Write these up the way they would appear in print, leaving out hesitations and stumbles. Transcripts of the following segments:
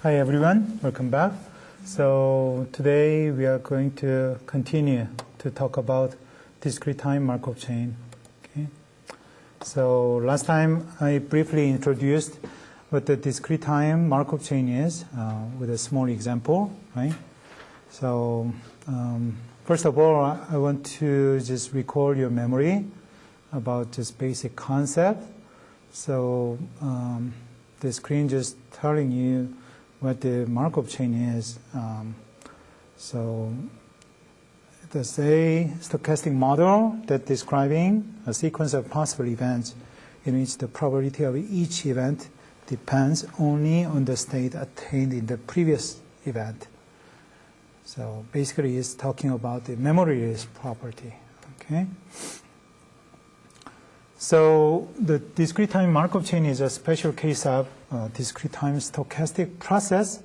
Hi everyone, welcome back. So today we are going to continue to talk about discrete time Markov chain. Okay. So last time I briefly introduced what the discrete time Markov chain is with a small example, right? So first of all, I want to just recall your memory about this basic concept. So the screen just telling you what the Markov chain is. So there's a stochastic model that describing a sequence of possible events in which the probability of each event depends only on the state attained in the previous event. So basically it's talking about the memoryless property, okay? So the discrete time Markov chain is a special case of discrete time stochastic process.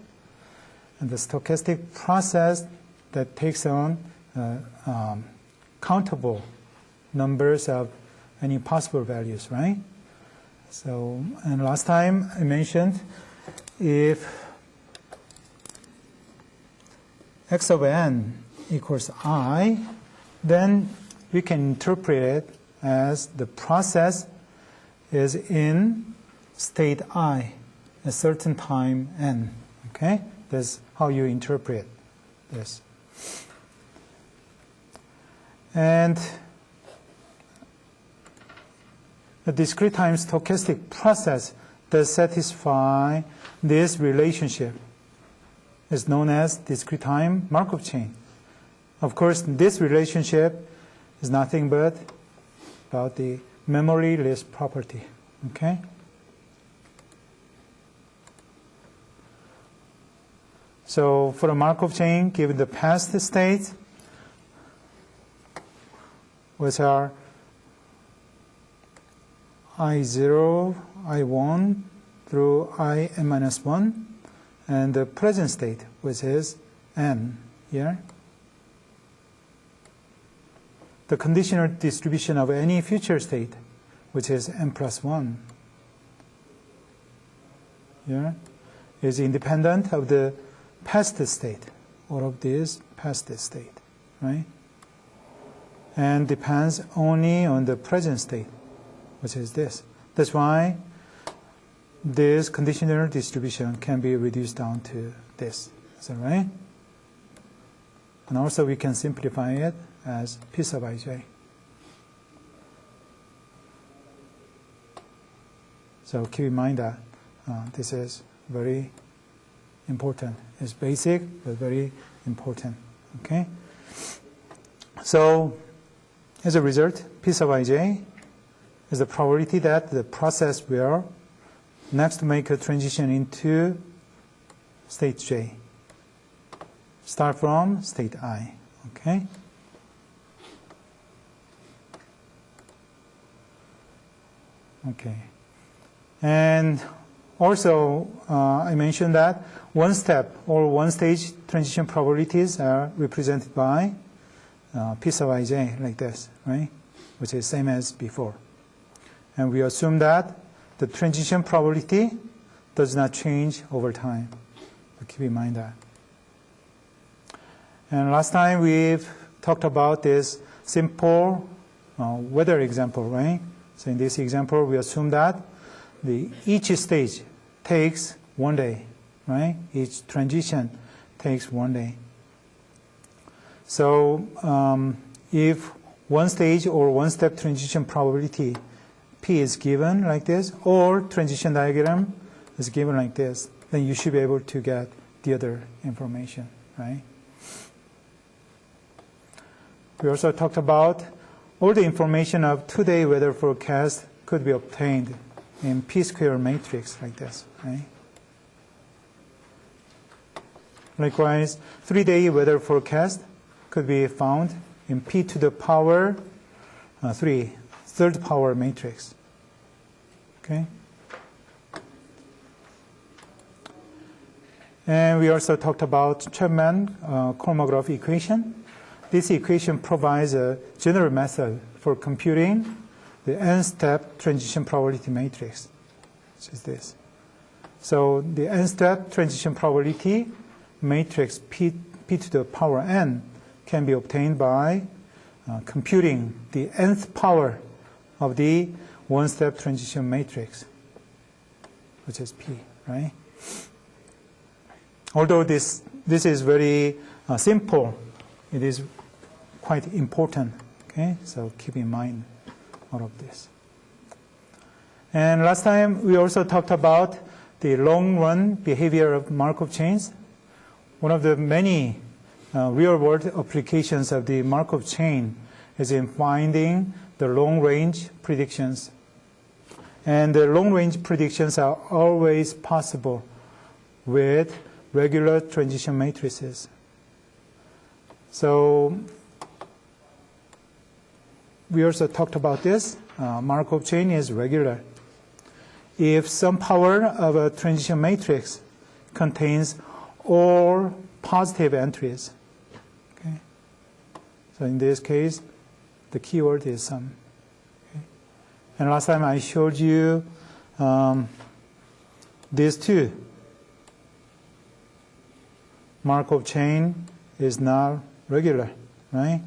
And the stochastic process that takes on countable numbers of any possible values, right? So, and last time I mentioned if x of n equals I, then we can interpret it as the process is in state I at a certain time n. Okay? That's how you interpret this. And the discrete time stochastic process does satisfy this relationship. It's known as discrete time Markov chain. Of course, this relationship is nothing but about the memoryless property, okay? So for a Markov chain, given the past state, which are I0, I1 through In minus 1, and the present state, which is n here. The conditional distribution of any future state, which is n plus 1, here, is independent of the past state, all of this past state, right? And depends only on the present state, which is this. That's why this conditional distribution can be reduced down to this. Is that right? And also we can simplify it as P sub ij. So keep in mind that this is very important. It's basic, but very important. Okay? So as a result, P sub ij is the probability that the process will next make a transition into state j. Start from state I. Okay? Okay. And also, I mentioned that one step or one stage transition probabilities are represented by P sub ij, like this, right? Which is same as before. And we assume that the transition probability does not change over time. So keep in mind that. And last time we've talked about this simple weather example, right? So in this example, we assume that each stage takes 1 day, right? Each transition takes 1 day. So if one stage or one step transition probability P is given like this, or transition diagram is given like this, then you should be able to get the other information, right? We also talked about all the information of 2-day weather forecast could be obtained in P-square matrix like this, right? Likewise, 3-day weather forecast could be found in P to the power 3, third power matrix. Okay? And we also talked about Chapman-Kolmogorov equation. This equation provides a general method for computing the n-step transition probability matrix, which is this. So the n-step transition probability matrix P to the power n can be obtained by computing the nth power of the one-step transition matrix, which is P, right? Although this is very simple, it is quite important, okay? So keep in mind all of this. And last time we also talked about the long-run behavior of Markov chains. One of the many real-world applications of the Markov chain is in finding the long-range predictions. And the long-range predictions are always possible with regular transition matrices. So we also talked about this. Markov chain is regular. If some power of a transition matrix contains all positive entries, okay? So in this case, the keyword is sum. Okay? And last time I showed you these two. Markov chain is not regular, right?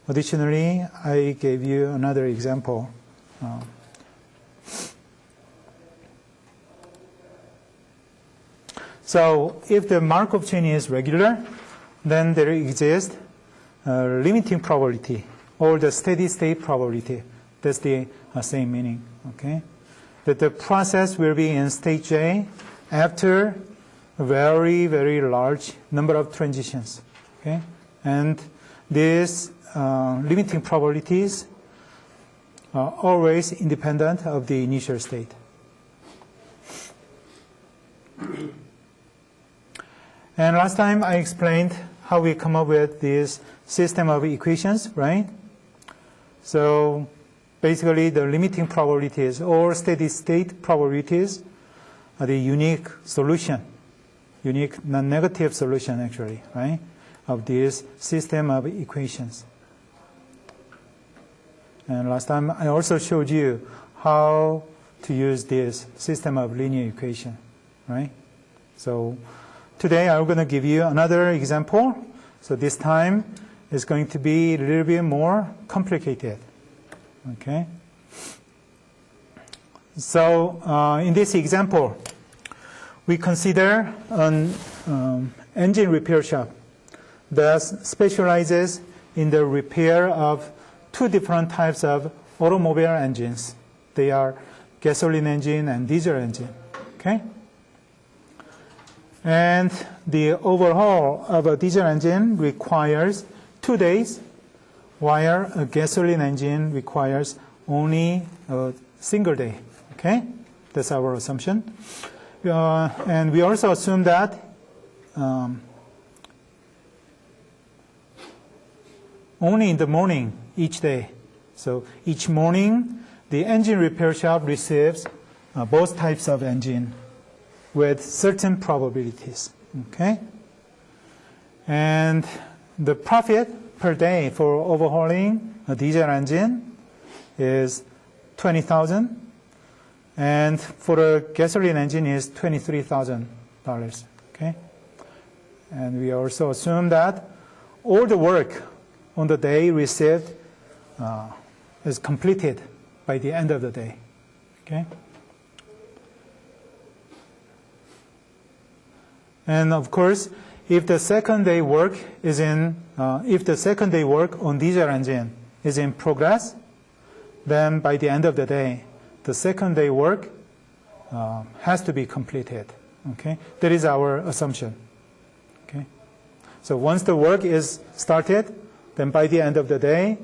Additionally, I gave you another example. So if the Markov chain is regular, then there exists a limiting probability or the steady state probability. That's the same meaning, okay? That the process will be in state J after a very, very large number of transitions, okay? And these limiting probabilities are always independent of the initial state. And last time I explained how we come up with this system of equations, right? So basically the limiting probabilities or steady state probabilities are the unique solution, unique non-negative solution actually, right, of this system of equations. And last time I also showed you how to use this system of linear equation, right? So today I'm going to give you another example. So this time it's going to be a little bit more complicated. Okay. So in this example, we consider an engine repair shop that specializes in the repair of two different types of automobile engines. They are gasoline engine and diesel engine. Okay. And the overhaul of a diesel engine requires 2 days, while a gasoline engine requires only a single day. Okay? That's our assumption. And we also assume that only in the morning each day. So each morning, the engine repair shop receives both types of engine with certain probabilities, okay? And the profit per day for overhauling a diesel engine is $20,000, and for a gasoline engine is $23,000, okay? And we also assume that all the work on the day received is completed by the end of the day, okay? And of course, if the second day work on diesel engine is in progress, then by the end of the day, the second day work has to be completed. Okay, that is our assumption. Okay, so once the work is started, then by the end of the day,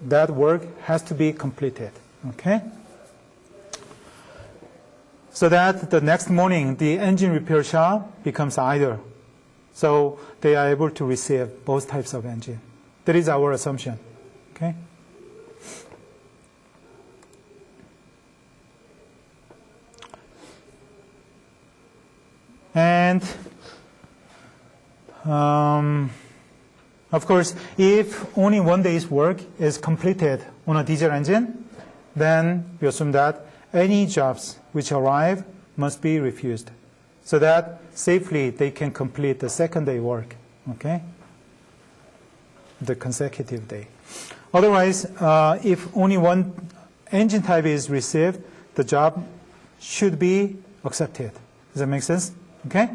that work has to be completed. Okay. So that the next morning, the engine repair shop becomes idle. So they are able to receive both types of engine. That is our assumption. Okay? And of course, if only 1 day's work is completed on a diesel engine, then we assume that any jobs which arrive must be refused so that safely they can complete the second day work, okay? The consecutive day. Otherwise, if only one engine type is received, the job should be accepted. Does that make sense? Okay?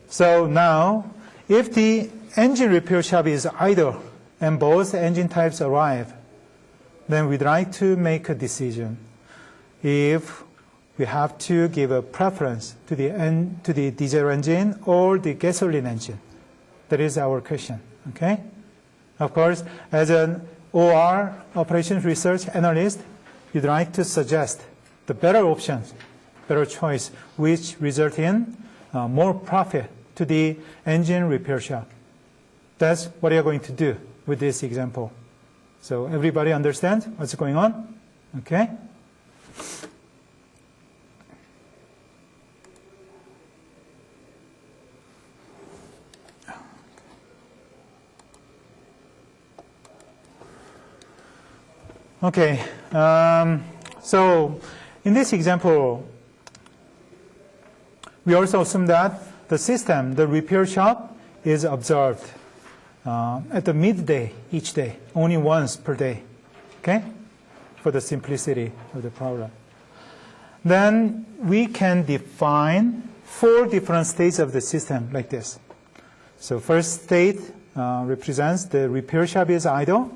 So now, if the engine repair shop is idle and both engine types arrive, then we'd like to make a decision if we have to give a preference to the diesel engine or the gasoline engine. That is our question, okay? Of course, as an OR, operations research analyst, you'd like to suggest the better options, better choice, which result in more profit to the engine repair shop. That's what you're going to do with this example. So everybody understand what's going on? Okay? Okay, so in this example, we also assume that the system, the repair shop, is observed at the midday each day, only once per day, okay, for the simplicity of the problem. Then we can define 4 different states of the system like this. So first state represents the repair shop is idle.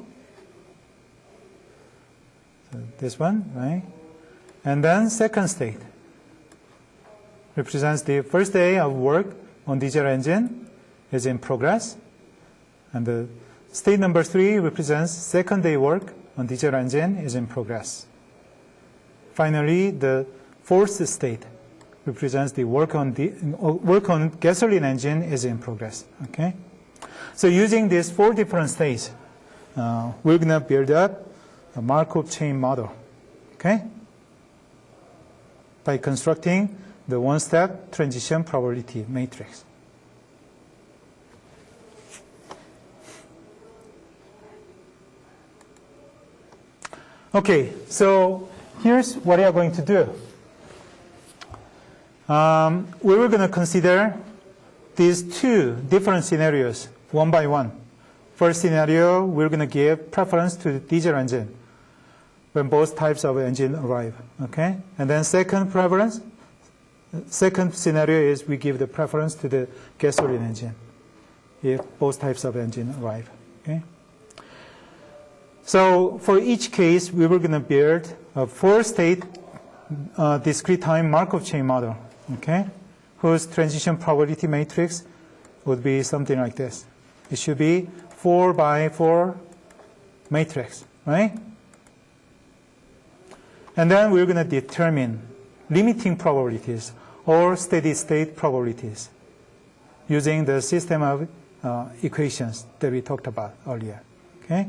So this one, right? And then second state represents the first day of work on diesel engine is in progress. And the state number 3 represents second day work on diesel engine is in progress. Finally, the fourth state represents the work on gasoline engine is in progress. Okay? So using these 4 different states, we're going to build up a Markov chain model, okay? By constructing the one-step transition probability matrix. Okay, so here's what we are going to do. We were going to consider these 2 different scenarios, one by one. First scenario, we're going to give preference to the diesel engine when both types of engine arrive, okay? And then second scenario is we give the preference to the gasoline engine if both types of engine arrive, okay? So for each case, we were going to build a 4-state discrete time Markov chain model, okay? Whose transition probability matrix would be something like this. It should be 4 by 4 matrix, right? And then we're going to determine limiting probabilities or steady state probabilities using the system of equations that we talked about earlier, okay?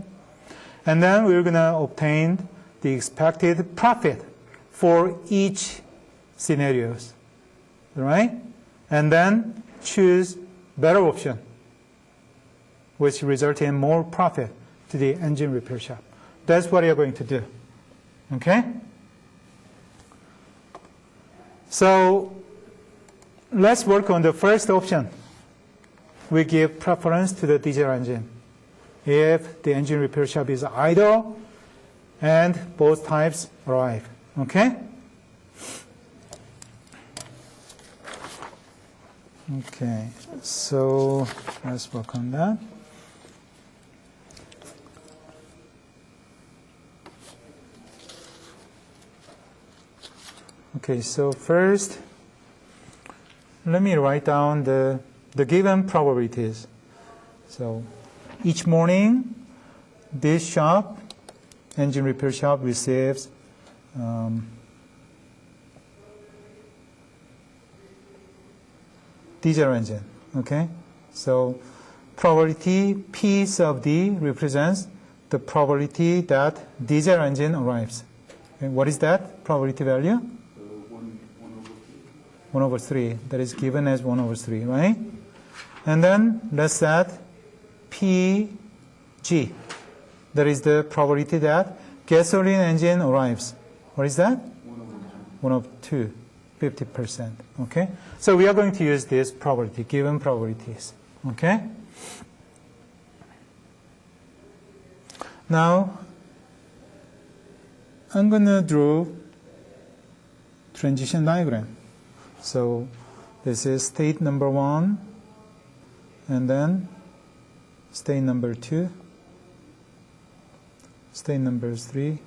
And then we're going to obtain the expected profit for each scenarios, right? And then choose better option, which result in more profit to the engine repair shop. That's what you're going to do, okay? So let's work on the first option. We give preference to the diesel engine if the engine repair shop is idle and both types arrive, okay? Okay, so let's work on that. Okay, so first, let me write down the given probabilities. So each morning, this shop, engine repair shop, receives diesel engine, okay? So probability P sub D represents the probability that diesel engine arrives. Okay, what is that probability value? 1 over 3. That is given as 1 over 3, right? And then let's set PG. That is the probability that gasoline engine arrives, What is that? 1 over 2, 50%. Okay? So we are going to use this probability, given probabilities. Okay? Now, I'm going to draw transition diagram. So this is state number 1, and then state number 2, state number 3,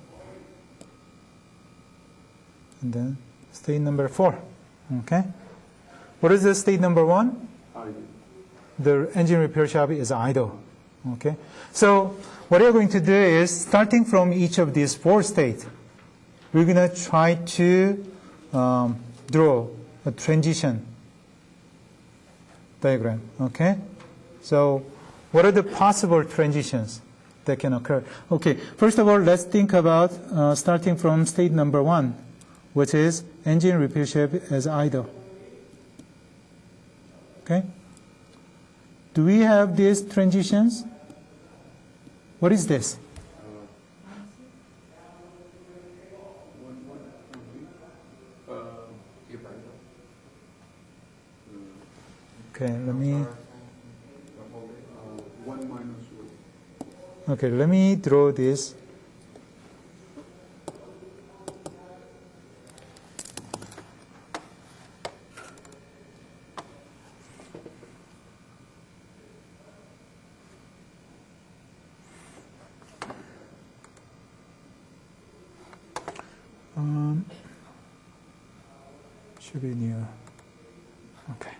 and then state number 4. Okay? What is the state number 1? Idle. The engine repair shop is idle. Okay? So what we're going to do is, starting from each of these 4 states, we're going to try to draw a transition diagram. Okay? So what are the possible transitions that can occur? Okay, first of all, let's think about starting from state number 1, which is engine repair shop as idle. Okay? Do we have these transitions? What is this? Okay, let me. 1 minus 1. Okay, let me draw this. Should be new. Okay.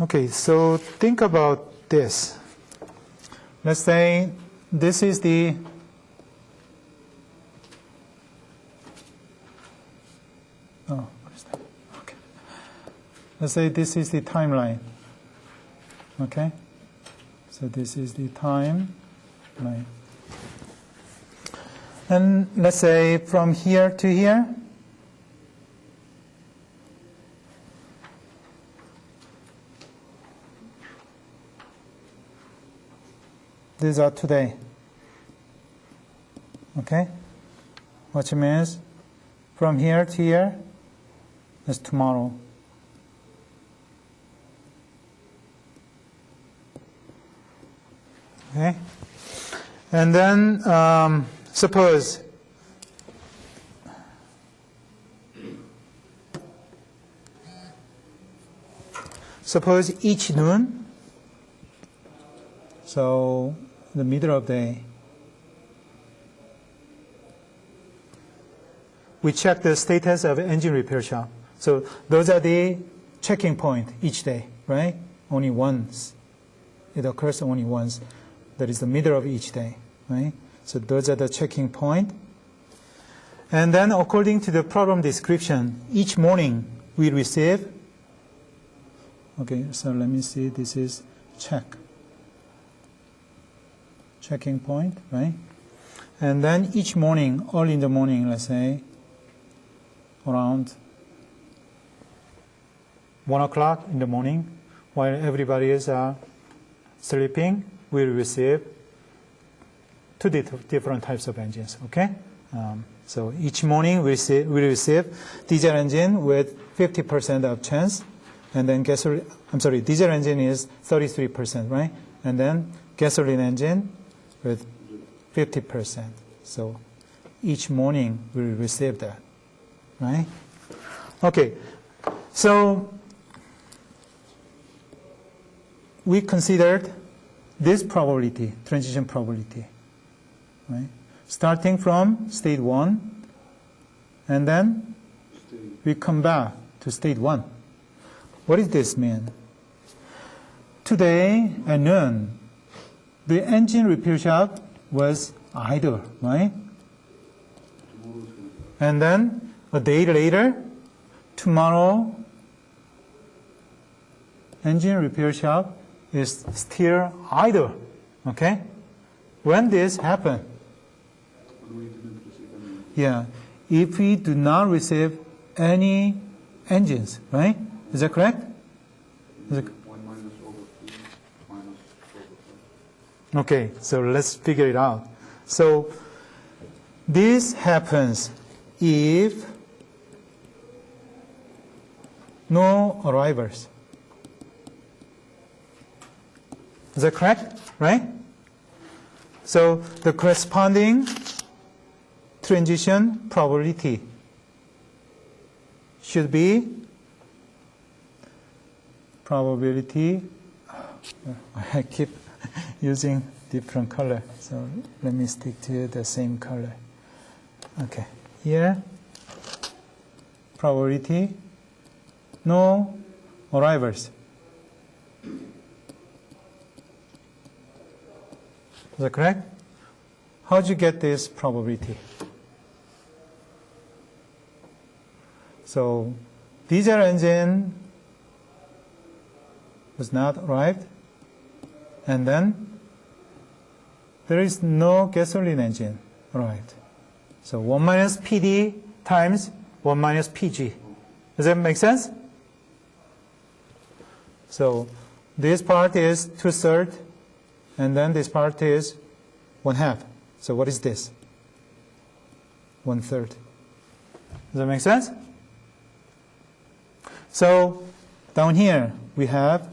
Okay, so think about this. Let's say this is the what is that? Okay. Let's say this is the timeline. Okay? So this is the timeline. And let's say from here to here, these are today. Okay? Which means from here to here is tomorrow. Okay? And then suppose each noon, so the middle of the day, we check the status of engine repair shop. So those are the checking point each day, right? Only once. It occurs only once. That is the middle of each day, right? So those are the checking point. And then according to the problem description, each morning we receive, okay, so let me see, this is checking point, right? And then each morning, early in the morning, let's say, around 1 o'clock in the morning, while everybody is sleeping, we receive 2 different types of engines, okay? So each morning we receive diesel engine with 50% of chance, and then diesel engine is 33%, right? And then gasoline engine with 50%. So each morning we receive that, right? Okay, so we considered this probability, transition probability, right? Starting from state 1, and then we come back to state 1. What does this mean? Today at noon, the engine repair shop was idle, right? And then a day later, tomorrow, engine repair shop is still idle, okay? When this happen? Yeah, if we do not receive any engines, right? Is that correct? Is it? 1 minus over 2 minus over 5. Okay, so let's figure it out. So this happens if no arrivals. Is that correct? Right? So the corresponding transition probability should be probability. I keep using different color, so let me stick to the same color. Okay, here probability no arrivals. Is that correct? How did you get this probability? So diesel engine was not arrived, and then there is no gasoline engine arrived. So 1 minus PD times 1 minus PG. Does that make sense? So this part is 2/3, and then this part is 1/2. So what is this? 1/3. Does that make sense? So down here we have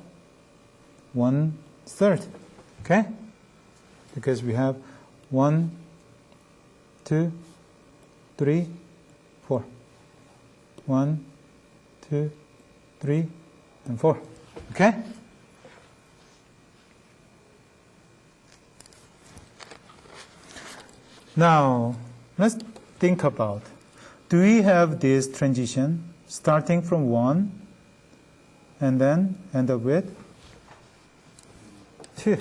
1/3. Okay? Because we have 1, 2, 3, 4. 1, 2, 3, and 4. Okay? Now, let's think about, do we have this transition starting from 1 and then end up with 2?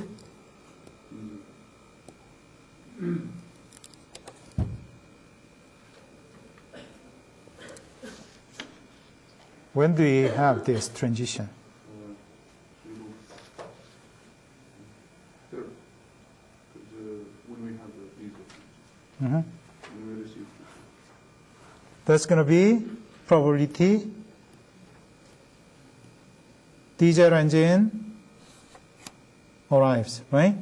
When do we have this transition? When we have the diesel, Mm-hmm. when we receive That's going to be probability diesel engine arrives, right?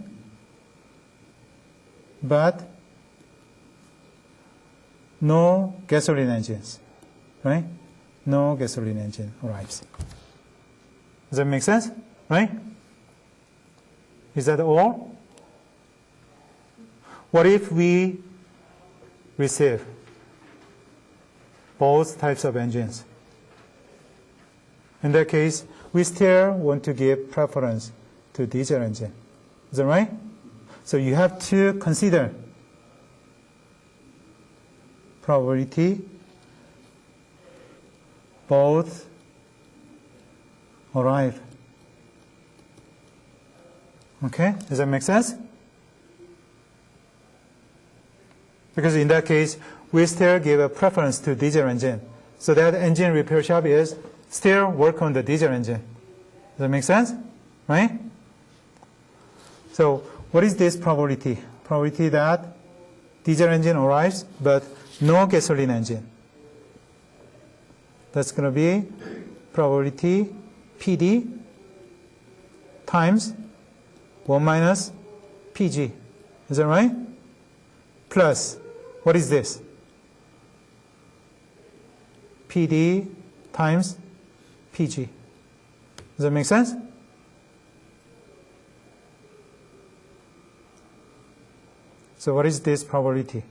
But no gasoline engines, right? No gasoline engine arrives. Does that make sense? Right? Is that all? What if we receive both types of engines? In that case, we still want to give preference to diesel engine. Is that right? So you have to consider probability both arrive. Okay? Does that make sense? Because in that case, we still give a preference to diesel engine. So that engine repair shop is still work on the diesel engine. Does that make sense? Right? So what is this probability? Probability that diesel engine arrives, but no gasoline engine. That's going to be probability PD times 1 minus PG. Is that right? Plus, what is this? PD times PG. Does that make sense? So what is this probability?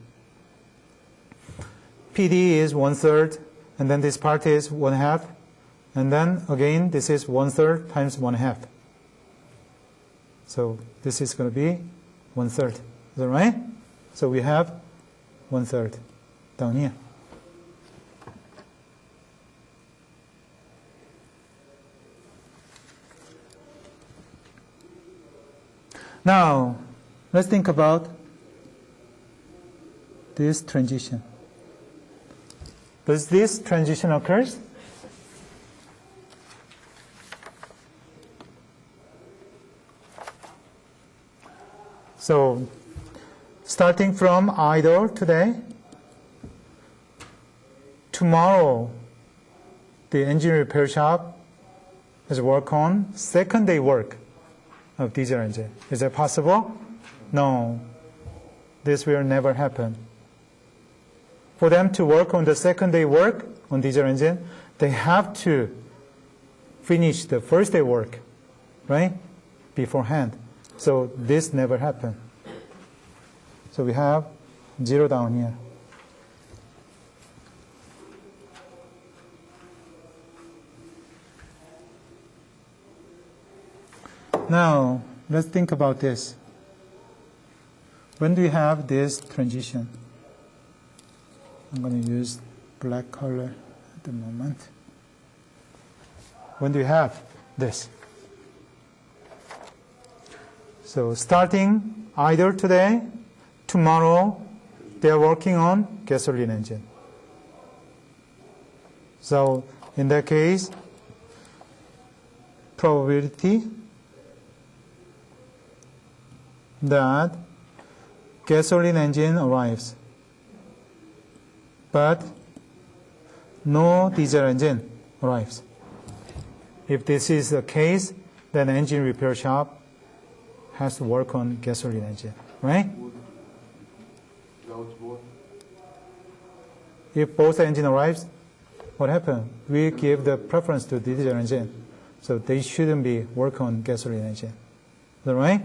PD is 1/3, and then this part is 1/2, and then again this is 1/3 times 1/2. So this is going to be 1/3. Is that right? So we have 1/3 down here. Now, let's think about this transition. Does this transition occur? So, starting from idle today, tomorrow the engine repair shop has work on second day work of diesel engine. Is that possible? No. This will never happen. for them to work on the second day work on diesel engine, they have to finish the first day work, right, beforehand. So this never happened. So we have 0 down here. Now, let's think about this. When do you have this transition? I'm going to use black color at the moment. When do you have this? So starting either today, tomorrow, they are working on gasoline engine. So in that case, probability that gasoline engine arrives, but no diesel engine arrives. If this is the case, then engine repair shop has to work on gasoline engine, right? If both engine arrives, what happens? We give the preference to diesel engine, so they shouldn't be work on gasoline engine. Is that right?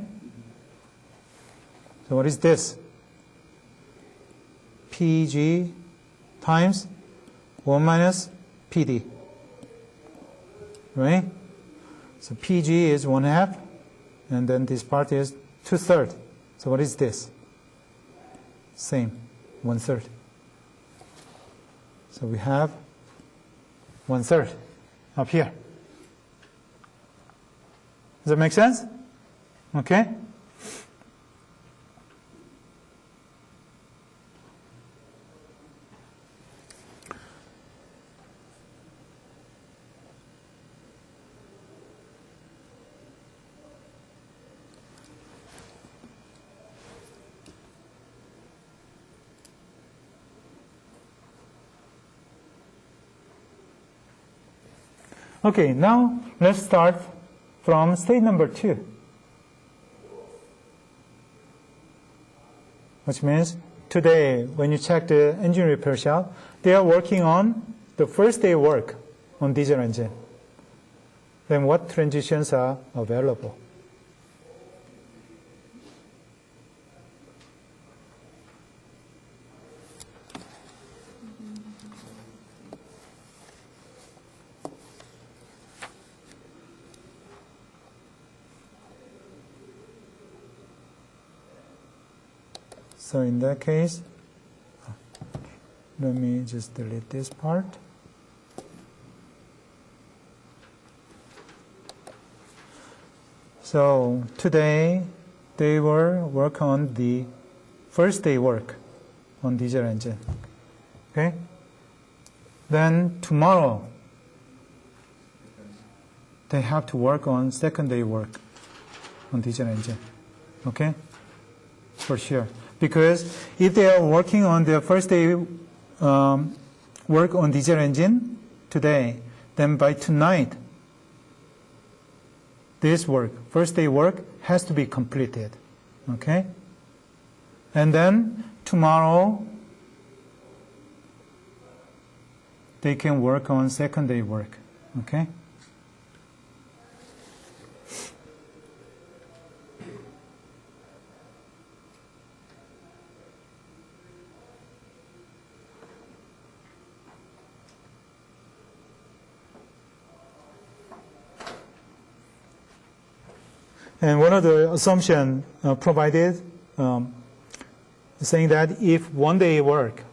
So what is this? PG times 1 minus PD. Right? So PG is 1/2, and then this part is 2/3. So what is this? Same, 1/3. So we have 1/3 up here. Does that make sense? Okay? Okay, now let's start from state number 2. Which means today, when you check the engine repair shop, they are working on the first day work on diesel engine. Then what transitions are available? So in that case, let me just delete this part. So today they will work on the first day work on diesel engine. Okay? Then tomorrow they have to work on second day work on diesel engine. Okay? For sure. Because if they are working on their first day work on diesel engine today, then by tonight, this work, first day work, has to be completed. Okay? And then tomorrow, they can work on second day work. Okay? And one of the assumptions provided saying that if one day work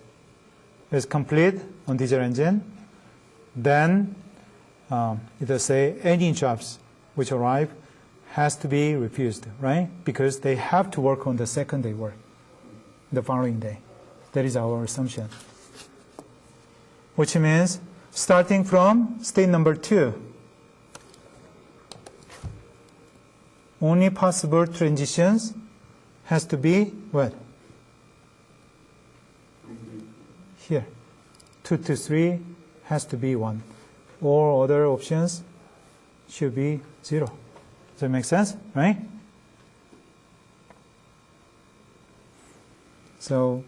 is complete on diesel engine, then either say engine jobs which arrive has to be refused, right? Because they have to work on the second day work the following day. That is our assumption. Which means starting from state number 2, only possible transitions has to be what? Here. 2 to 3 has to be 1. All other options should be 0. Does that make sense? Right? So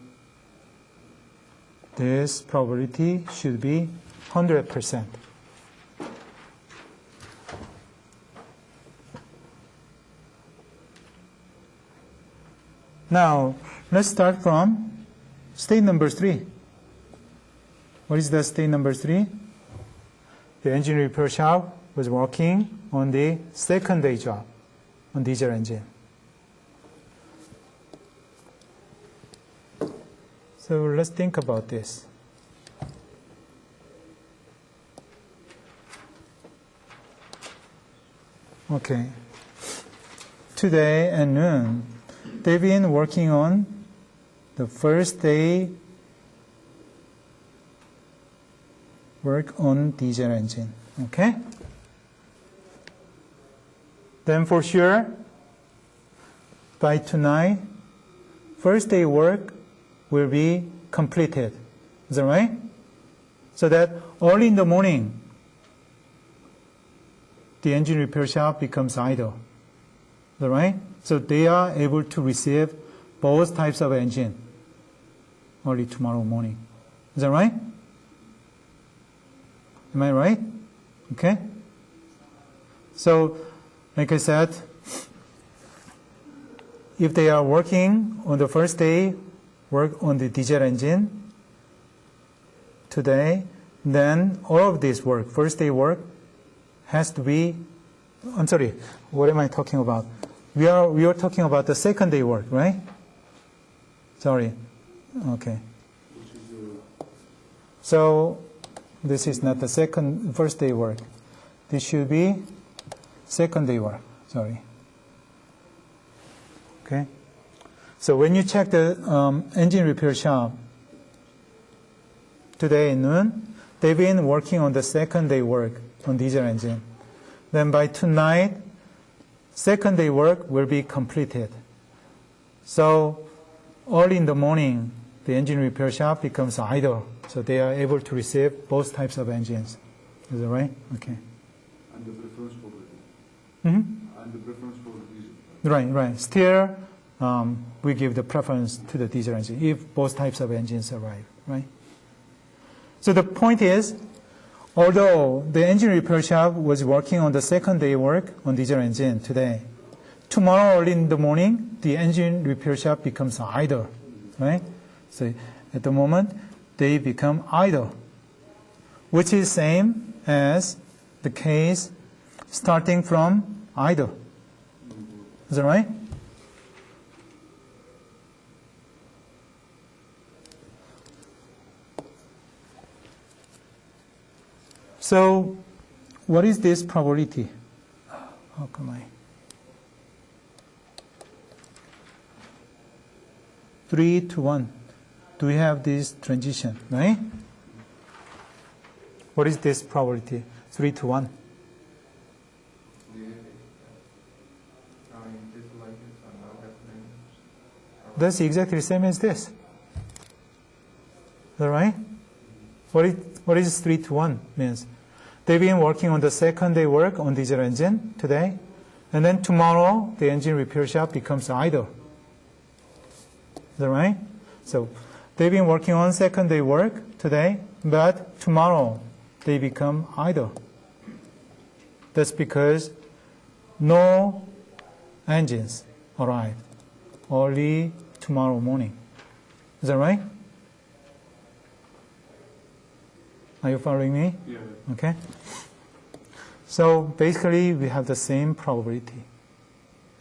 this probability should be 100%. Now, let's start from state number 3. What is the state number 3? The engine repair shop was working on the second day job on diesel engine. So let's think about this. Okay. Today at noon, they've been working on the first day work on diesel engine. Okay? Then for sure, by tonight, first day work will be completed. Is that right? So that early in the morning, the engine repair shop becomes idle. Is that right? So they are able to receive both types of engine early tomorrow morning. Is that right? Am I right? Okay. So, like I said, if they are working on the first day, work on the diesel engine today, then all of this work, first day work, has to be, I'm sorry, what am I talking about? We are talking about the second day work, right? Sorry. Okay. So this is not the first day work. This should be second day work. Sorry. Okay. So when you check the engine repair shop today at noon, they've been working on the second day work on diesel engine. Then by tonight, second day work will be completed. So early in the morning, the engine repair shop becomes idle. So they are able to receive both types of engines. Is that right? Okay. And the preference for Mm-hmm. And the preference for diesel. Right. Still, we give the preference to the diesel engine if both types of engines arrive, right? So the point is, although the engine repair shop was working on the second day work on diesel engine today, tomorrow early in the morning, the engine repair shop becomes idle, right? So at the moment, they become idle, which is same as the case starting from idle. Is that right? So, what is this probability? How come I? 3 to 1. Do we have this transition, right? What is this probability? 3 to 1. That's exactly the same as this. Is that right? What is 3 to 1 means? They've been working on the second day work on diesel engine today, and then tomorrow the engine repair shop becomes idle. Is that right? So they've been working on second day work today, but tomorrow they become idle. That's because no engines arrive early tomorrow morning. Is that right? Are you following me? Yeah. Okay. So basically, we have the same probability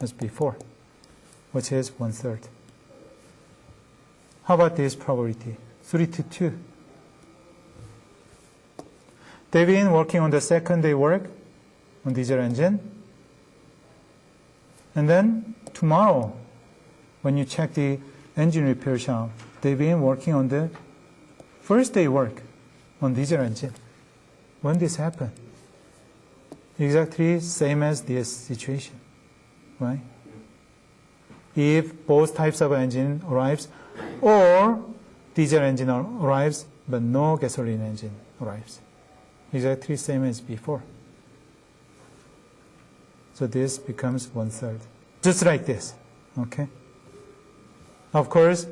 as before, which is 1/3. How about this probability? 3 to 2. They've been working on the second day work on diesel engine. And then tomorrow, when you check the engine repair shop, they've been working on the first day work on diesel engine. When this happened? Exactly same as this situation, right? If both types of engine arrives, or diesel engine arrives, but no gasoline engine arrives. Exactly same as before. So this becomes 1/3. Just like this, okay? Of course,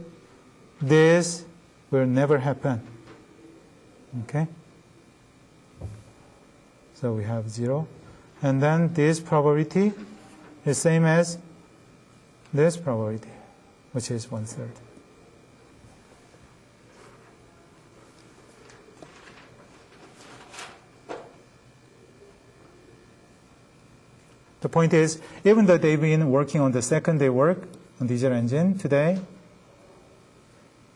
this will never happen Okay? So we have 0. And then this probability is same as this probability, which is 1/3. The point is, even though they've been working on the second day work on diesel engine today,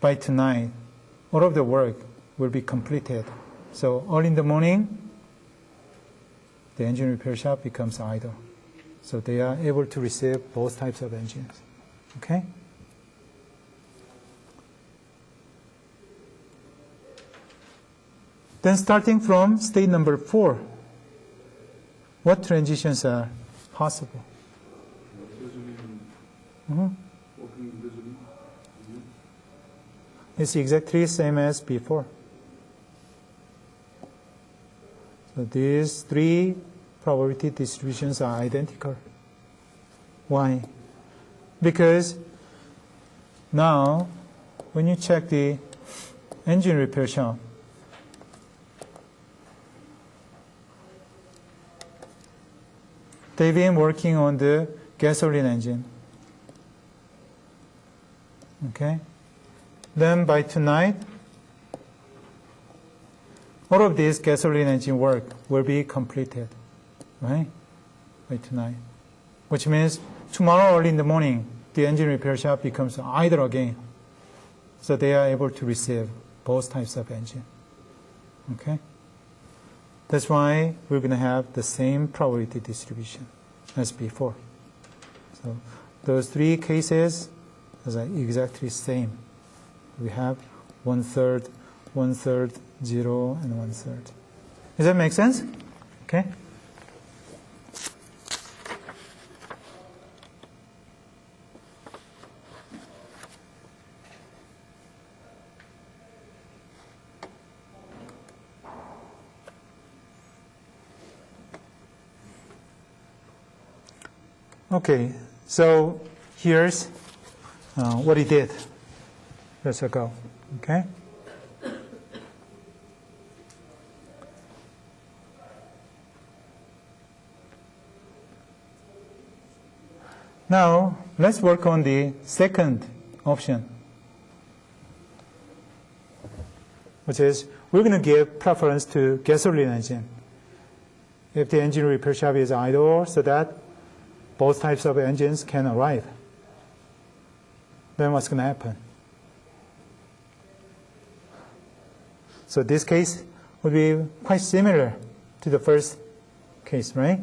by tonight, all of the work will be completed. So early in the morning, the engine repair shop becomes idle. So they are able to receive both types of engines. Okay? Then starting from state number 4, what transitions are possible? Working gasoline. It's exactly same as before. So these 3 probability distributions are identical. Why? Because now, when you check the engine repair shop, they've been working on the gasoline engine. Okay? Then by tonight, all of this gasoline engine work will be completed, right? By tonight. Which means tomorrow early in the morning, the engine repair shop becomes idle again. So they are able to receive both types of engine. Okay? That's why we're going to have the same probability distribution as before. So those 3 cases are exactly same. We have 1/3, 1/3, 0, and 1/3. Does that make sense? Okay? Okay, so here's what he did years ago. Okay? Now, let's work on the second option, which is we're going to give preference to gasoline engine. If the engine repair shop is idle, so that both types of engines can arrive, then what's going to happen? So this case would be quite similar to the first case, right?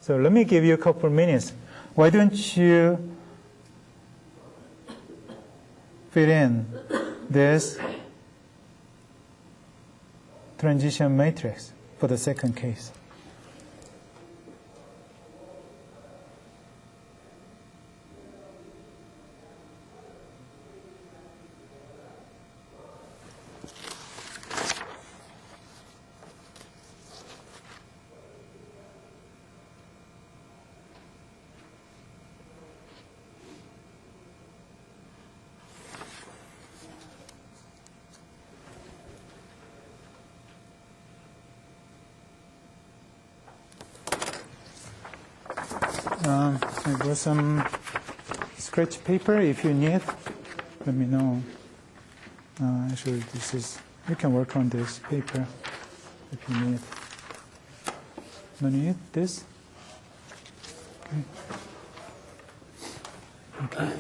So let me give you a couple of minutes. Why don't you fill in this transition matrix for the second case? I got some scratch paper. If you need, let me know. Actually, this is, you can work on this paper if you need. No need this? Okay. Okay.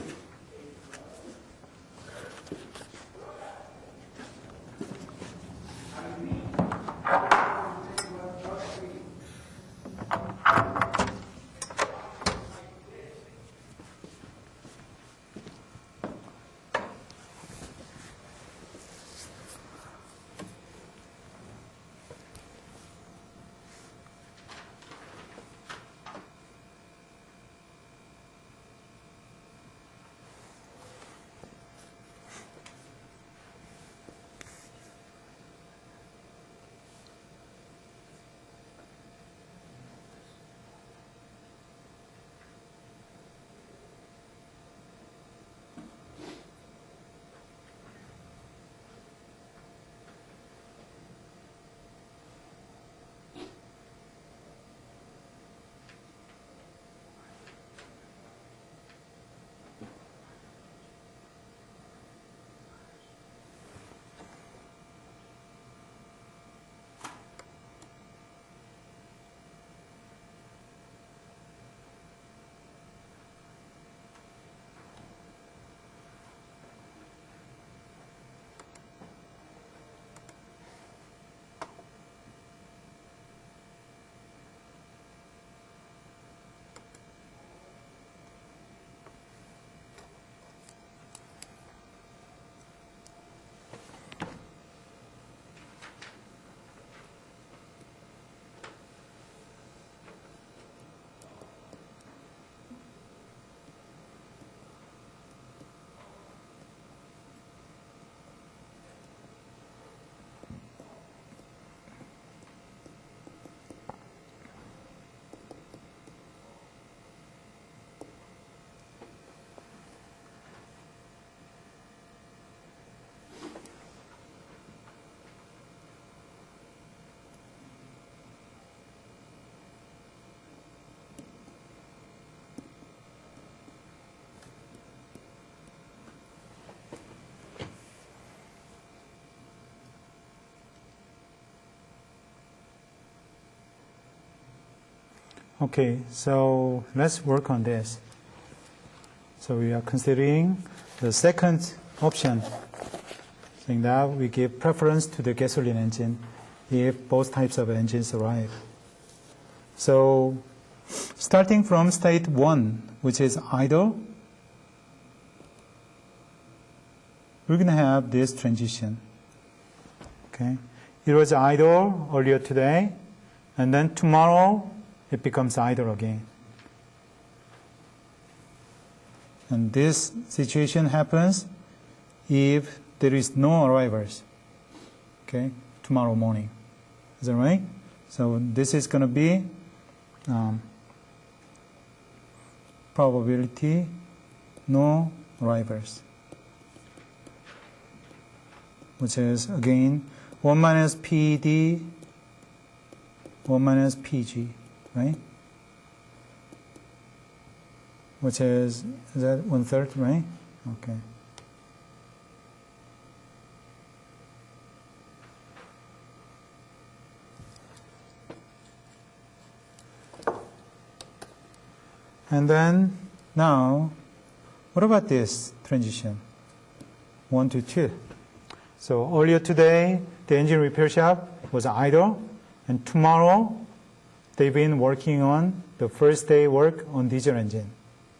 Okay, so let's work on this. So we are considering the second option, saying that we give preference to the gasoline engine if both types of engines arrive. So starting from state 1, which is idle, we're going to have this transition. Okay, it was idle earlier today, and then tomorrow it becomes idle again. And this situation happens if there is no arrivals, okay, tomorrow morning. Is that right? So this is going to be probability no arrivals, which is again 1 minus PD, 1 minus PG, right? Which is that 1/3, right? Okay. And then now, what about this transition? 1 to 2. So earlier today, the engine repair shop was idle, and tomorrow they've been working on the first day work on diesel engine.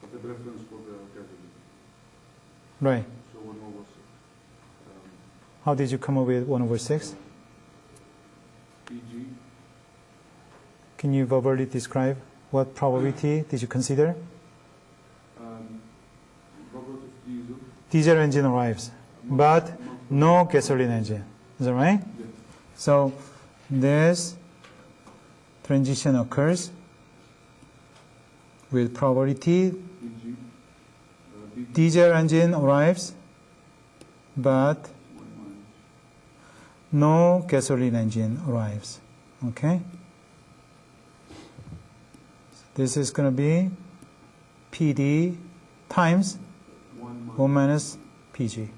The preference for the gasoline. Right. So 1/6. How did you come up with 1/6? PG. Can you verbally describe what probability did you consider? Probability of diesel. Diesel engine arrives, but no gasoline engine. Is that right? Yes. So this transition occurs with probability PG. diesel engine arrives, but 1 minus. no gasoline engine arrives. Okay? So this is going to be PD times 1 minus PG.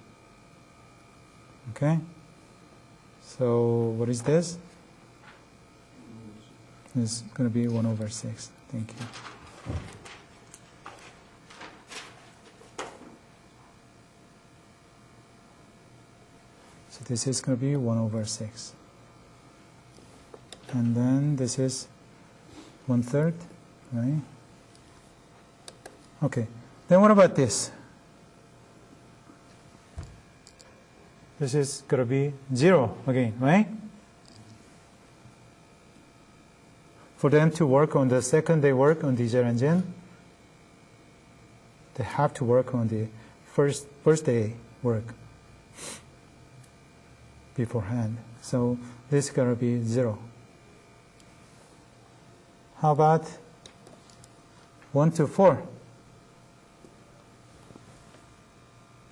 Okay? So what is this? It's going to be 1/6. Thank you. So this is going to be 1/6. And then this is 1/3, right? Okay. Then what about this? This is going to be 0 again, right? For them to work on the second day work on diesel engine, they have to work on the first day work beforehand. So this is going to be 0. How about 1 to 4?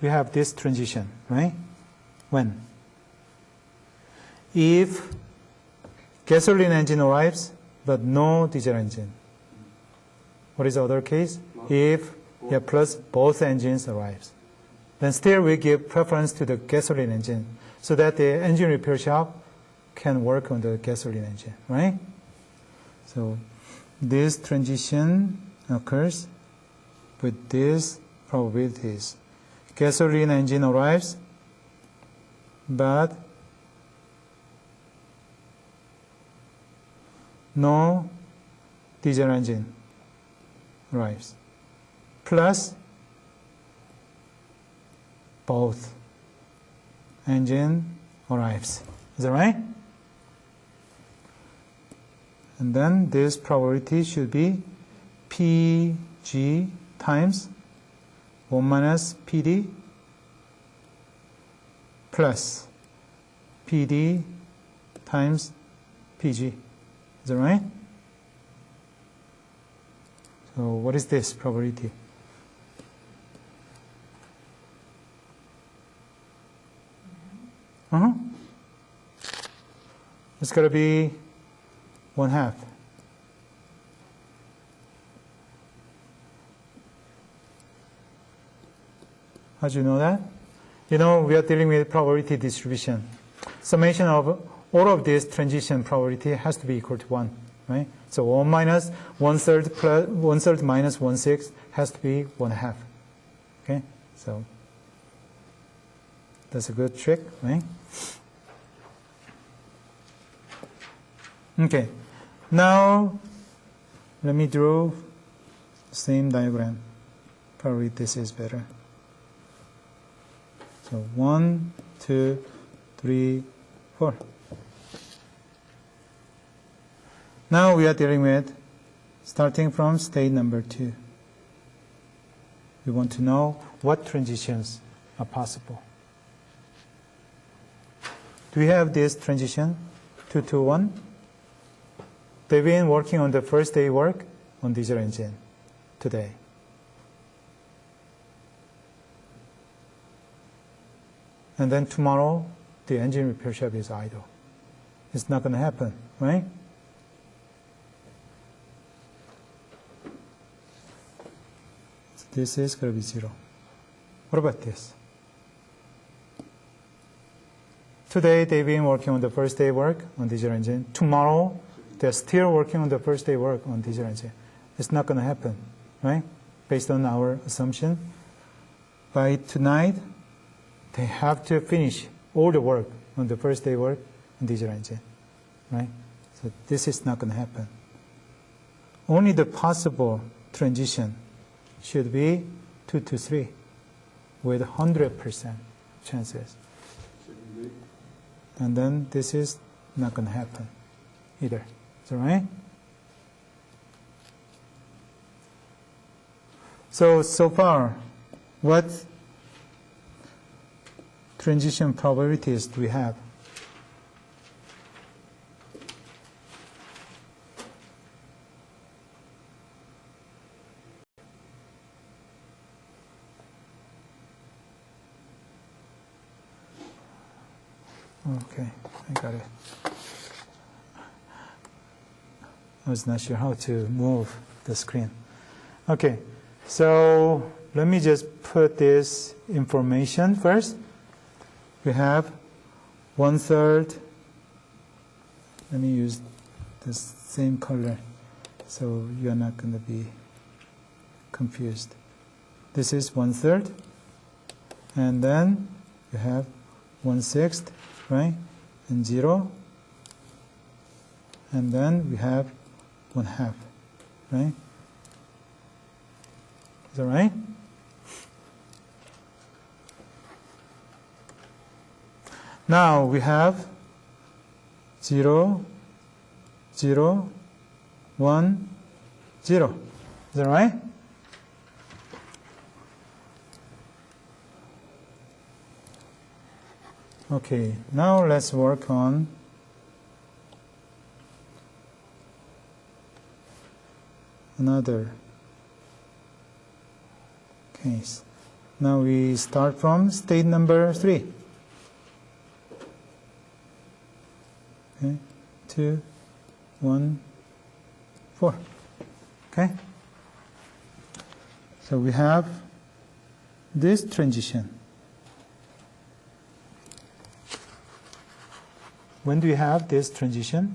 We have this transition, right? When? If gasoline engine arrives, but no diesel engine. What is the other case? If plus both engines arrives. Then still we give preference to the gasoline engine so that the engine repair shop can work on the gasoline engine, right? So this transition occurs with these probabilities. Gasoline engine arrives, but no diesel engine arrives. Plus both engine arrives. Is that right? And then this probability should be PG times 1 minus PD plus PD times PG. Is that right? So what is this probability? It's got to be 1/2. How do you know that? You know, we are dealing with probability distribution. Summation of all of this transition probability has to be equal to 1, right? So 1 minus 1/3 plus 1/3 minus 1/6 has to be 1/2. Okay, so that's a good trick, right? Okay, now let me draw the same diagram. Probably this is better. So 1, 2, 3, 4. Now we are dealing with starting from state number 2. We want to know what transitions are possible. Do we have this transition 2 to 1? They've been working on the first day work on diesel engine today. And then tomorrow, the engine repair shop is idle. It's not going to happen, right? So this is going to be 0. What about this? Today, they've been working on the first day work on diesel engine. Tomorrow, they're still working on the first day work on diesel engine. It's not going to happen, right? Based on our assumption. By tonight, they have to finish all the work on the first day work on diesel engine, right? So this is not going to happen. Only the possible transition should be 2 to 3 with 100% chances. And then this is not going to happen either. Is that right? So far, what transition probabilities do we have? Okay, I got it. I was not sure how to move the screen. Okay, so let me just put this information first. We have 1/3. Let me use the same color so you're not going to be confused. This is 1/3. And then you have 1/6, right? And 0. And then we have 1/2, right? Is that right? Now we have 0, 0, 1, 0. Is that right? Okay, now let's work on another case. Now we start from state number 3. Okay, 2, 1, 4. Okay? So we have this transition. When do we have this transition?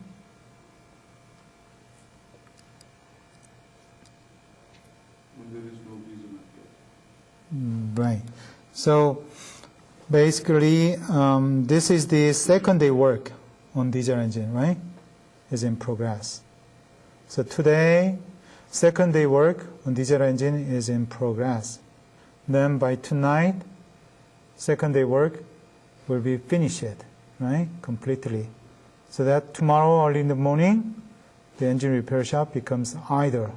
When there is no diesel network. Right. So basically, this is the second day work on diesel engine, right? Is in progress. So today, second day work on diesel engine is in progress. Then by tonight, second day work will be finished, right? Completely. So that tomorrow early in the morning, the engine repair shop becomes idle.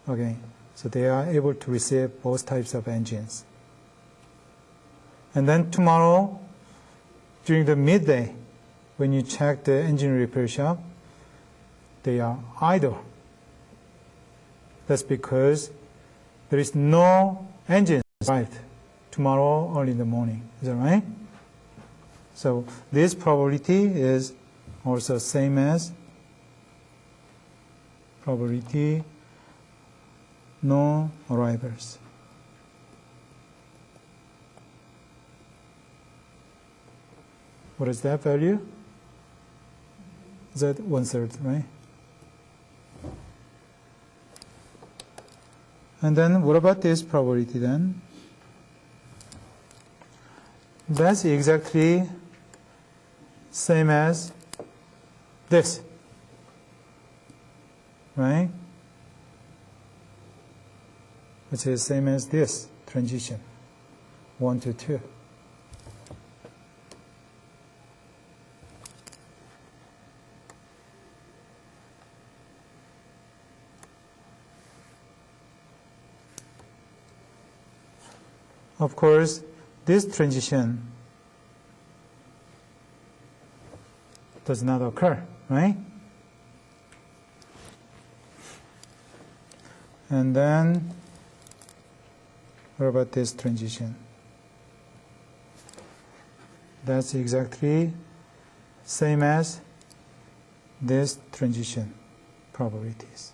Okay. So they are able to receive both types of engines. And then tomorrow, during the midday, when you check the engine repair shop, they are idle. That's because there is no engine arrived tomorrow early in the morning. Is that right? So this probability is also same as probability no arrivals. What is that value? Is that 1/3, right? And then what about this probability then? That's exactly same as this, right? Which is same as this transition, 1 to 2. Of course, this transition does not occur, right? And then, what about this transition? That's exactly same as this transition probabilities,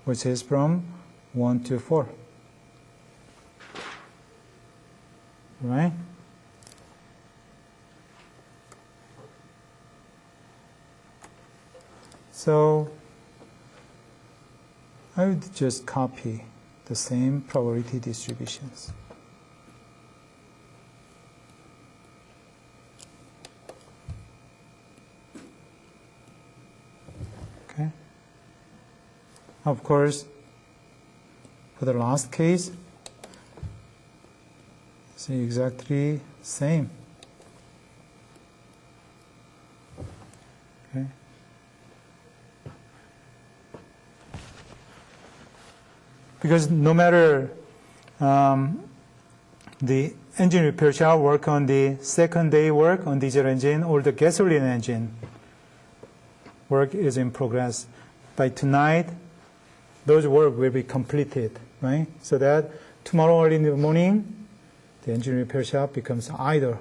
which is from 1 to 4. Right? So I would just copy the same probability distributions. Okay. Of course, for the last case, it's exactly same. Okay. Because no matter the engine repair shop work on the second day work on diesel engine or the gasoline engine, work is in progress. By tonight, those work will be completed, right? So that tomorrow early in the morning, the engine repair shop becomes idle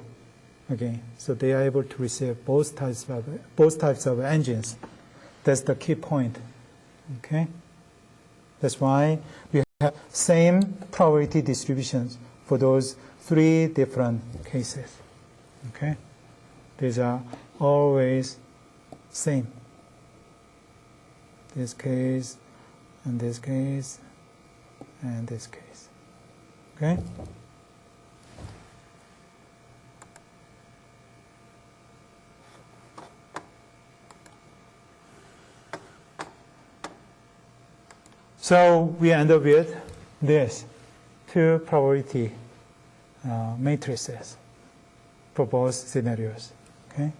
again. So they are able to receive both types of engines. That's the key point. Okay? That's why we have same probability distributions for those 3 different cases. Okay? These are always same. This case, and this case, and this case. Okay? So we end up with this 2 probability matrices for both scenarios. Okay.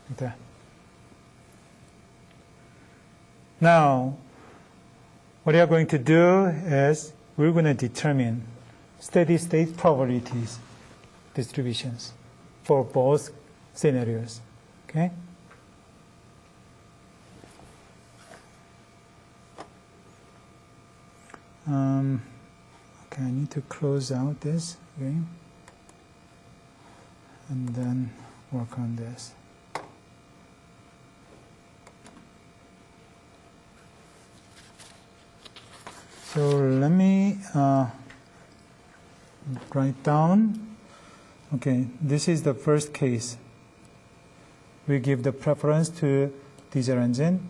Like that. Now, what we are going to do is we're going to determine steady state probabilities distributions for both scenarios. Okay. Okay, I need to close out this again and then work on this. So let me write down. Okay, this is the first case. We give the preference to diesel engine.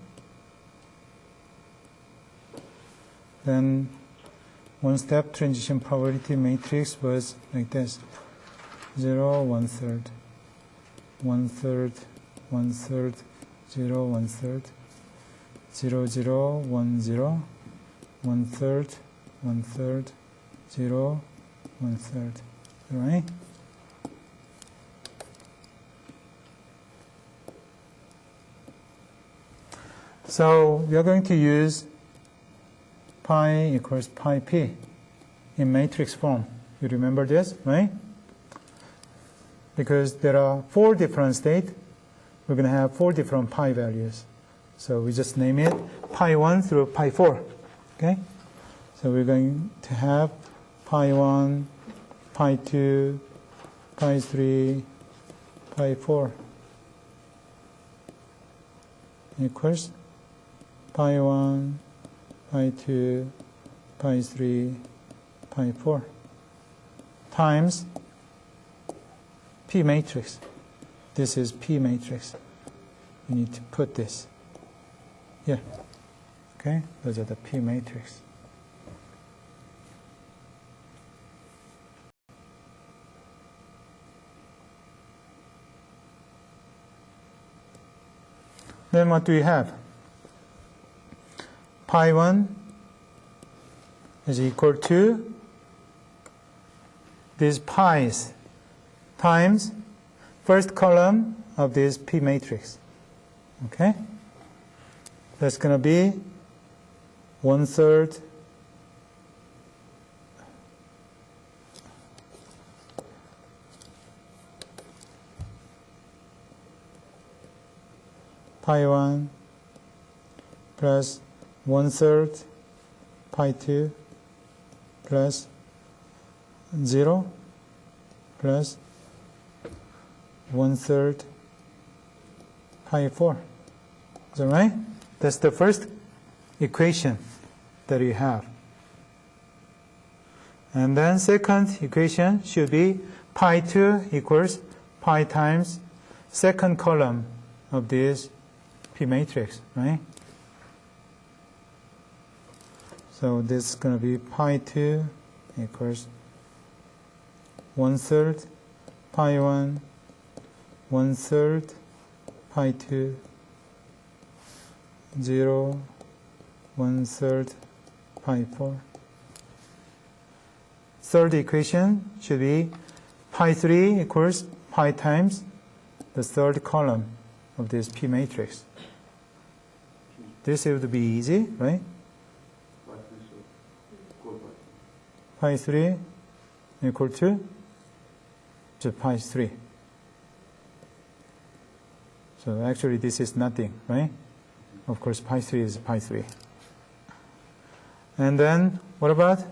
Then one-step transition probability matrix was like this: 0, 1/3, 1/3, 1/3, 0, 1/3, 0, 0, 1, 0, 1/3, 1/3, 0, 1/3. Right? So we are going to use pi equals pi p in matrix form. You remember this, right? Because there are 4 different states, we're going to have 4 different pi values. So we just name it pi 1 through pi 4. Okay? So we're going to have pi 1, pi 2, pi 3, pi 4 equals pi 1, pi 2, pi 3, pi 4 times P matrix. This is P matrix. we need to put this here. Okay, those are the P matrix. Then what do we have? Pi 1 is equal to these pi's times first column of this P matrix. Okay? That's going to be 1/3 pi 1 plus 1/3 pi 2 plus 0 plus 1/3 pi 4. Is that right? That's the first equation that you have. And then second equation should be pi 2 equals pi times second column of this P matrix, right? So this is going to be pi 2 equals 1/3 pi 1, 1/3 pi 2, 0, 1/3 pi 4. Third equation should be pi 3 equals pi times the third column of this P matrix. This would be easy, right? Pi 3 equal to pi 3. So actually this is nothing, right? Of course pi 3 is pi 3. And then what about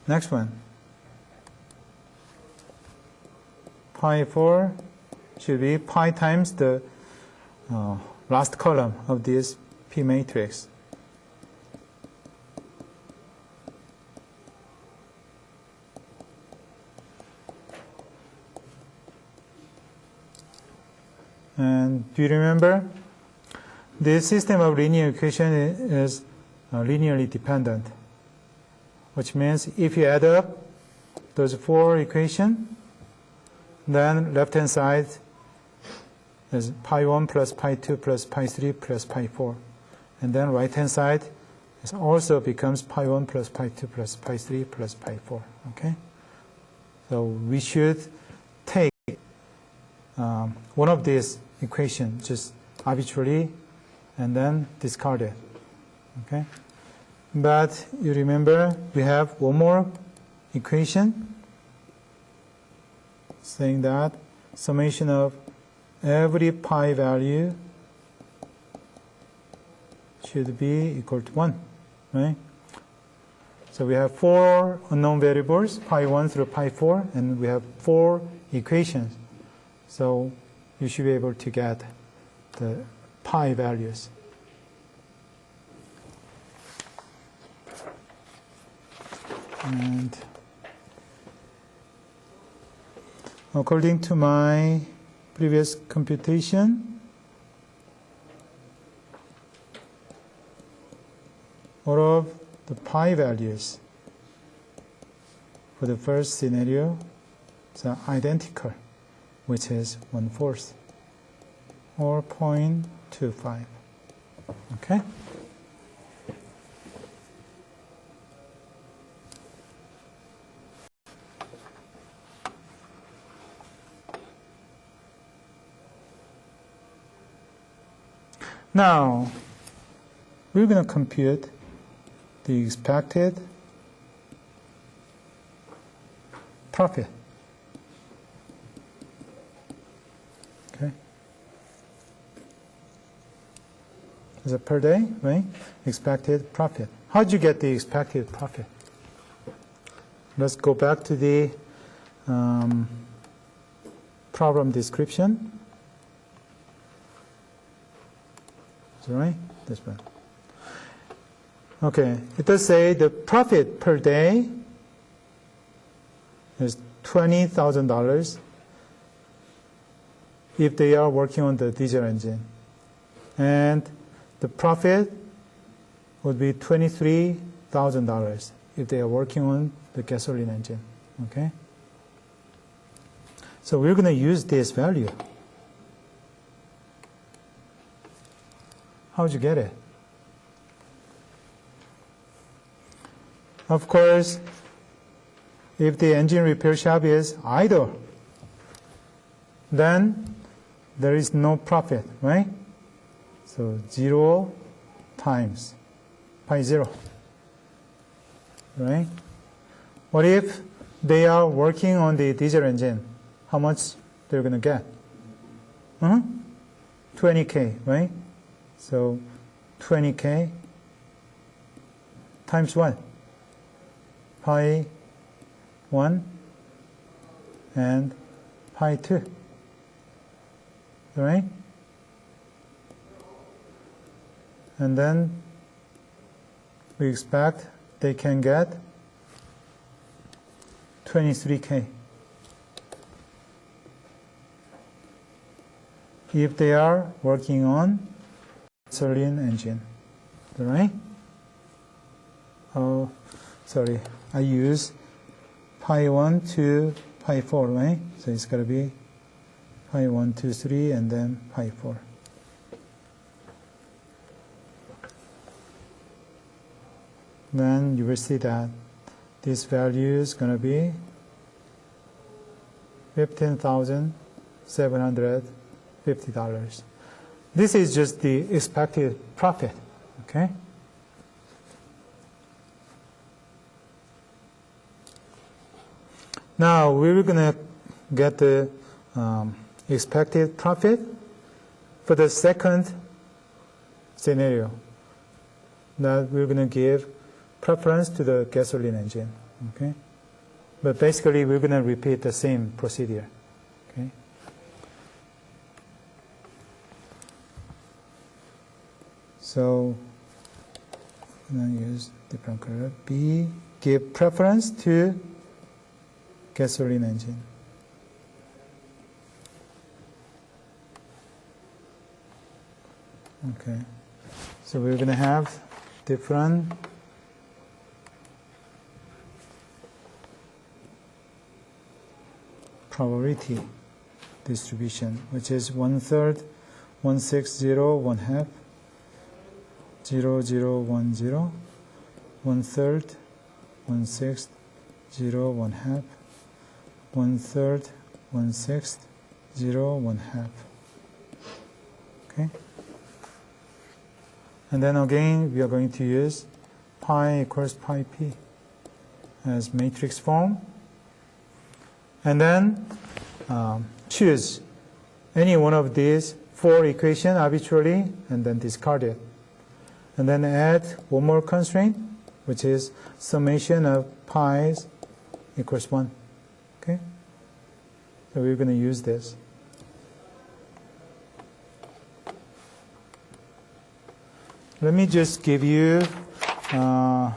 next one? Pi 4 should be pi times the last column of this P matrix. And do you remember? This system of linear equation is linearly dependent, which means if you add up those four equations, then left-hand side is pi 1 plus pi 2 plus pi 3 plus pi 4. And then right-hand side is also becomes pi 1 plus pi 2 plus pi 3 plus pi 4. Okay? So we should take one of these equations just arbitrarily and then discard it. Okay? But you remember we have one more equation saying that summation of every pi value should be equal to 1, right? So we have four unknown variables, pi 1 through pi 4, and we have four equations. So you should be able to get the pi values. And according to my previous computation, all of the pi values for the first scenario are identical, which is 1/4 or 0.25. Okay? Now, we're going to compute the expected profit. Okay? Is it per day, right? Expected profit. How did you get the expected profit? Let's go back to the problem description. Is that right? This one. Okay, it does say the profit per day is $20,000 if they are working on the diesel engine. and the profit would be $23,000 if they are working on the gasoline engine. Okay? So we're going to use this value. How'd you get it? Of course, if the engine repair shop is idle, then there is no profit, right? So 0 times pi 0, right? What if they are working on the diesel engine? How much they're going to get? 20K, right? So 20K times what? Pi 1 and pi 2, right? And then we expect they can get 23K if they are working on gasoline engine, right? Oh, sorry, I use pi 1 to pi 4, right? So it's got to be pi 1, 2, 3, and then pi 4. Then you will see that this value is going to be $15,750. This is just the expected profit, okay? Now we're going to get the expected profit for the second scenario, that we're going to give preference to the gasoline engine, okay? But basically we're going to repeat the same procedure, okay? So I'm going to use different color. B, give preference to gasoline engine. Okay, so we're going to have different probability distribution, which is 1/3, 1/6, 1/2, 0, 0, 1, 0, 1/3, 1/6, 1/2, 1/3, 1/6, 1/2. Okay? And then again, we are going to use pi equals pi p as matrix form. And then choose any one of these 4 equations arbitrarily and then discard it. And then add one more constraint, which is summation of pi's equals 1. Okay? So we're going to use this. Let me just give you the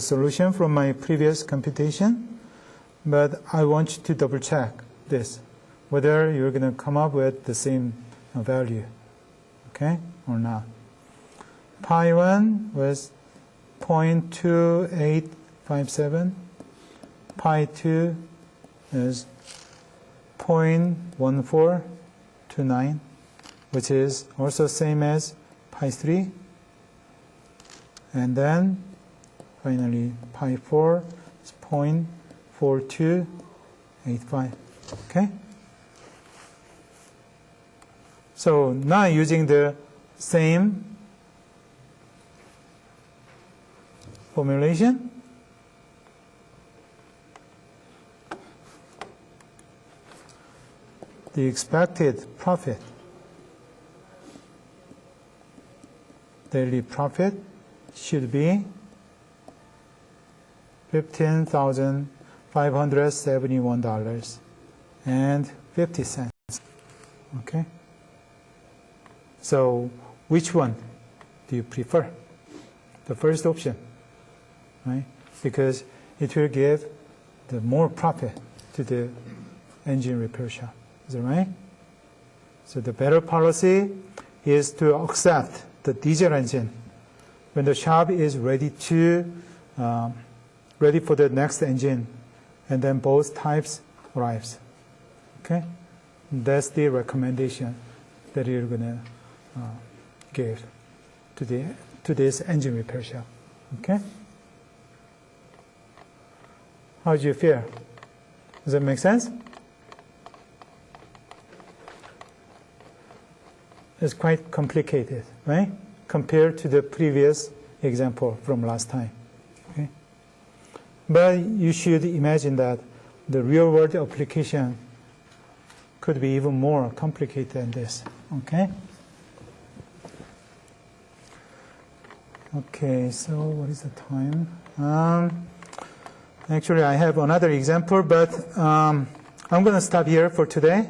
solution from my previous computation, but I want you to double check this, whether you're going to come up with the same value, okay, or not. Pi 1 was 0.2857, pi 2 is 0.1429, which is also same as pi 3, and then finally pi 4 is 0.4285. Okay? So now using the same formulation, the expected profit, daily profit, should be $15,571.50. Okay? So which one do you prefer? The first option, right? Because it will give the more profit to the engine repair shop. Is that right? So the better policy is to accept the diesel engine when the shop is ready for the next engine, and then both types arrives. Okay, that's the recommendation that you're gonna give to this engine repair shop. Okay, how do you feel? Does that make sense? It's quite complicated, right? Compared to the previous example from last time. Okay? But you should imagine that the real-world application could be even more complicated than this. Okay? Okay, so what is the time? Actually, I have another example, but I'm going to stop here for today.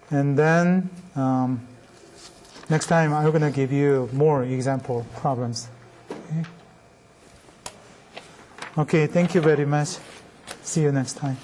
And then next time, I'm going to give you more example problems. Okay, thank you very much. See you next time.